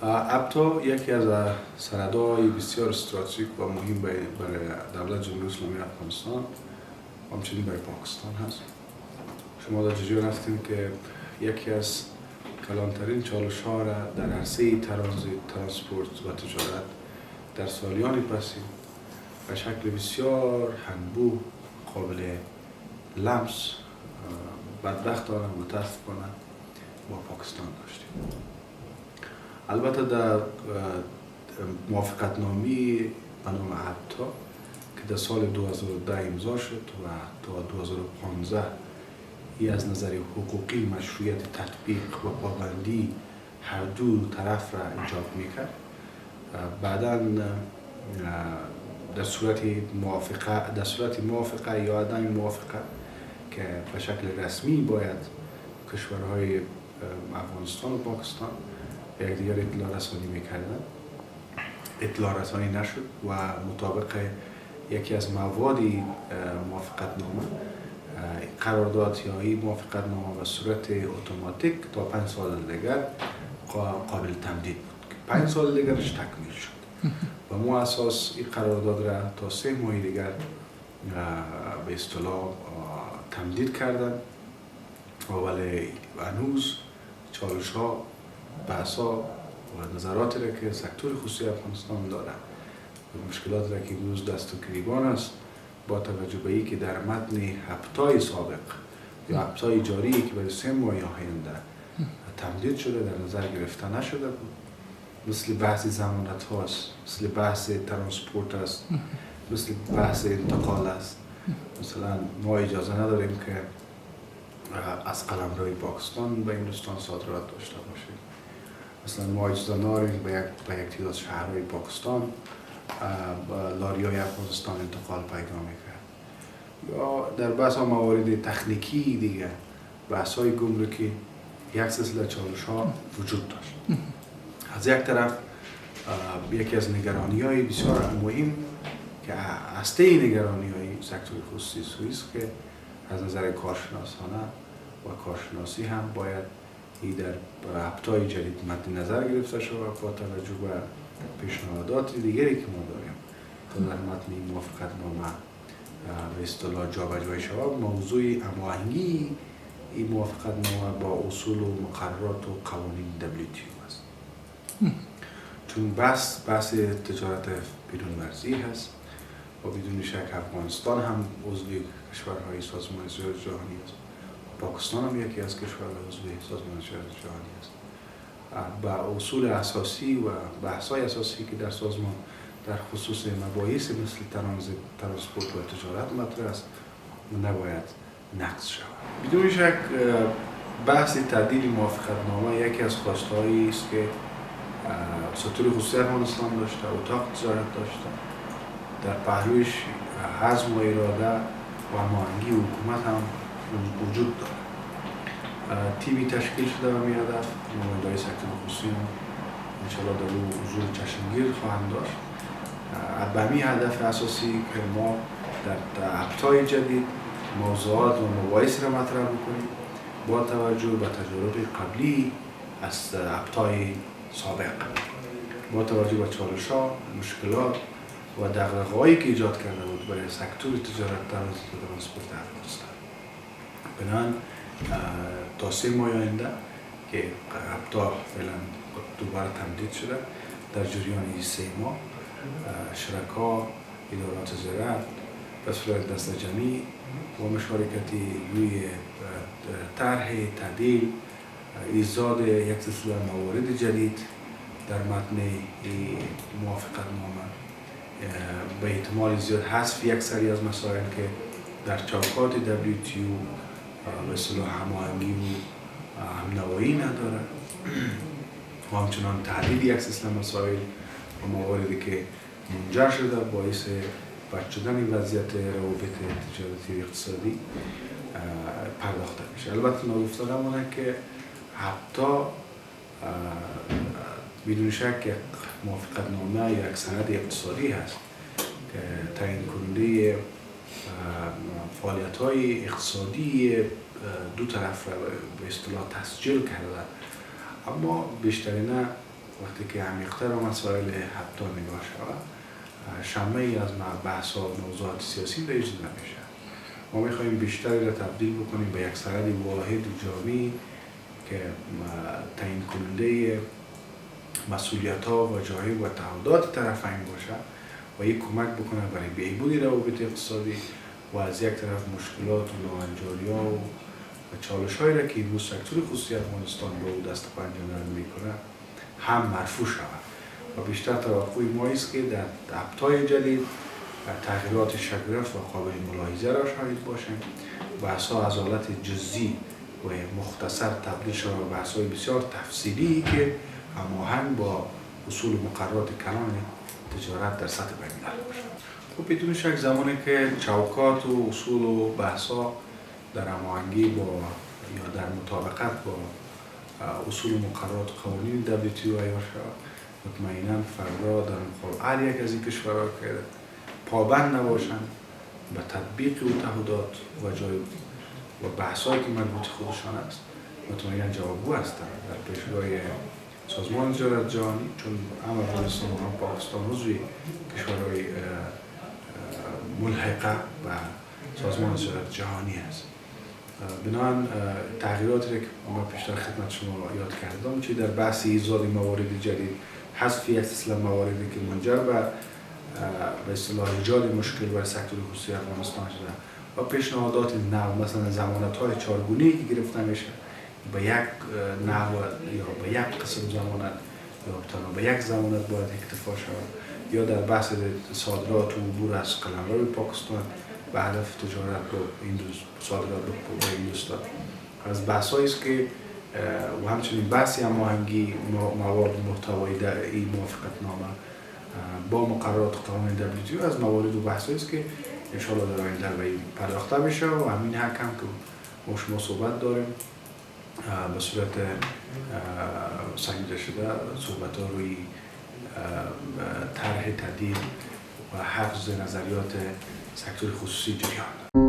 ابتا یکی از سندهای بسیار استراتژیک و مهم برای دولت جمهوری اسلامی افغانستان و همچنین برای پاکستان هست. شما در جریان هستیم که یکی از کلانترین چالش‌ها را در عرصه ترانسپورت و تجارت در سالیان پسی به شکل بسیار هنبو قابل لمس بدبختانه متاسفانه با پاکستان داشتیم. البته در موافقتنامه به نام ابتا که در سال 2010 امضا شد و تا 2015 ای از نظر حقوقی مشروعیت تطبیق و پابندی هر دو طرف را ایجاب میکرد. بعداً در صورت موافقه یا عدم موافقه که به شکل رسمی باید کشورهای افغانستان و پاکستان به یکدیگر اطلاع رسانی میکردن، اطلاع رسانی نشد و مطابق یکی از مواد موافقتنامه قرارداد یا این موافقتنامه به صورت اتوماتیک تا 5 سال دیگر قابل تمدید بود که 5 سال دیگرش تکمیل شد و ما اساس این قرارداد را تا 3 ماه دیگر به اصطلاح تمدید کردن ولی هنوز چالش‌ها، بحث‌ها و نظراتی را که سکتور خصوصی افغانستان داره و مشکلاتی را که امروز دست و گریبان است با توجه به اینکه در متن ابتای سابق یا ابتای جاری که برای 3 ماه آینده تمدید شده در نظر گرفته نشده بود، مثل بحث ضمانت هاست، مثل بحث ترانسپورت است، مثل بحث انتقال است. مثلا ما اجازه نداریم که از قلمروی پاکستان به هندوستان صادرات داشته باشیم. مثلا ما اجازه نداریم به یک تعداد شهرهای پاکستان لاریای افغانستان انتقال پیدا میکرد. یا در بحث موارد تکنیکی دیگه، بحث های گمرکی، یک سلسله چالش ها وجود داشت. از یک طرف یکی از نگرانی های بسیار مهم که هسته نگرانی های سکتور خصوصی سوئیس که از نظر کارشناسانه و کارشناسی هم باید این در ابتای جدید مد نظر گرفته شود با توجه به پیشنهادات دیگری که ما داریم تا در متن موافقتنامه به اصطلاح جابجایی شود. موضوع هماهنگی این موافقتنامه با اصول و مقررات و قوانین WTO است. چون بحث تجارت بیرون مرزی هست و بدون شک افغانستان هم عضو کشورهای سازمان تجارت جهانی است. پاکستان هم یکی از کشورهای عضو سازمان تجارت جهانی است. با اصول اساسی و بحث‌های اساسی که در سازمان در خصوص مباحث مثل ترانسپورت و تجارت مطرح است نباید نقض شود. بدون شک بحث تعدیل موافقتنامه یکی از خواستهایی است که سکتور خصوصی افغانستان داشته، اتاق تجارت داشته. در پهلوش حزم و اراده و هماهنگی حکومت هم وجود دارد. تیمی تشکیل شده و می‌هدف نماینده‌های سکتور خصوصی هم انشاءالله در او حضور چشمگیر خواهند داشت. به همین هدف اساسی که ما در ابتای جدید موضوعات و مباحث را مطرح بکنیم با توجه به تجارب قبلی از ابتای سابق، با توجه به چالش‌ها، مشکلات و دغدغه‌هایی که ایجاد کرده بود برای سکتور تجارت ترانسپورت افغانستان. بنابراین تا 3 ماه آینده که ابتا فعلا دوباره تمدید شده در جریان این 3 ماه شرکا، ادارات زراعت به صورت دست جمعی و مشارکتی روی طرح تعدیل ایجاد یک سلسله موارد جدید در متن موافقتنامه به احتمال زیاد حذف یک سری از مسائل که در چوکات WTO به اصطلاح هماهنگی و همنوایی نداره و همچنان تحلیل یک سلسله مسائل و مواردی که منجر شده باعث بد شدن وضعیت روابط تجارتی اقتصادی پرداخته میشه. البته نگفته نمونه که حتی بدون شک موافقتنامه یک سند اقتصادی هست که تعیین کننده فعالیت‌های اقتصادی دو طرف را به اصطلاح تسجیل کرده، اما بیشترین وقتی که عمیق‌تر و مسائل حتی نگاه شود شمعی از بحث و موضوعات سیاسی رایج نمیشه. ما میخوایم بیشتری را تبدیل بکنیم به یک سند واحد و جامع که تعیین کننده مسئولیت‌ها و جاهای و تعهدات طرفین باشه و یک کمک بکنه برای بهبود روابط اقتصادی و از یک طرف مشکلات و ناهنجاری‌ها و چالش‌هایی را که امروز سکتور خصوصی افغانستان به او دست و پنجه نرم میکنه هم مرفوع شود و بیشتر توقع ما است که در ابطال جدید تغییرات شگرف و قابل ملاحظه را شاهد باشیم. بحث‌ها از حالت جزئی و مختصر تبدیل شود به بحث‌های بسیار تفصیلی که هماهنگ با اصول و مقررات کلان تجارت در سطح بین‌المللی باشد. خب بدون شک زمانی که چوکات و اصول و بحث‌ها در هماهنگی با یا در مطابقت با اصول و مقررات قوانین WTO عیار شود، مطمئناً فردا در مقابل هر یک از این کشورها که پابند نباشند به تطبیق او تعهدات و جای و بحث‌هایی که مربوط خودشان است مطمئناً جوابگو هستند در پیشگاه سازمان تجارت جهانی، چون هم افغانستان و هم پاکستان عضو کشورهای ملحقه و سازمان تجارت جهانی است. بنابراین تغییراتی که ما پیشتر خدمت شما یاد کردم چه در بحث ایجاد موارد جدید، حذف یک سلسله مواردی که منجر به اصطلاح ایجاد مشکل برای سکتور خصوصی افغانستان شده و پیشنهادات نو، مثلا ضمانت‌های چهارگونه‌ای که گرفته میشه به یک نحو یا به یک قسم ضمانت یا تنها به یک ضمانت باید اکتفا شود، یا در بحث صادرات و عبور از قلمرو پاکستان به هدف تجارت با صادرات به هندوستان از بحث‌هایی است که و همچنین بحثی هماهنگی موارد محتوایی در این موافقتنامه با مقررات قانون WTO از موارد و بحث‌هایی است که ان شاءالله در آینده به این پرداخته میشه و همین حق هم که ما شما صحبت داریم به صورت سنجیده شده صحبت‌ها روی طرح تدیل و حفظ نظریات سکتور خصوصی جریان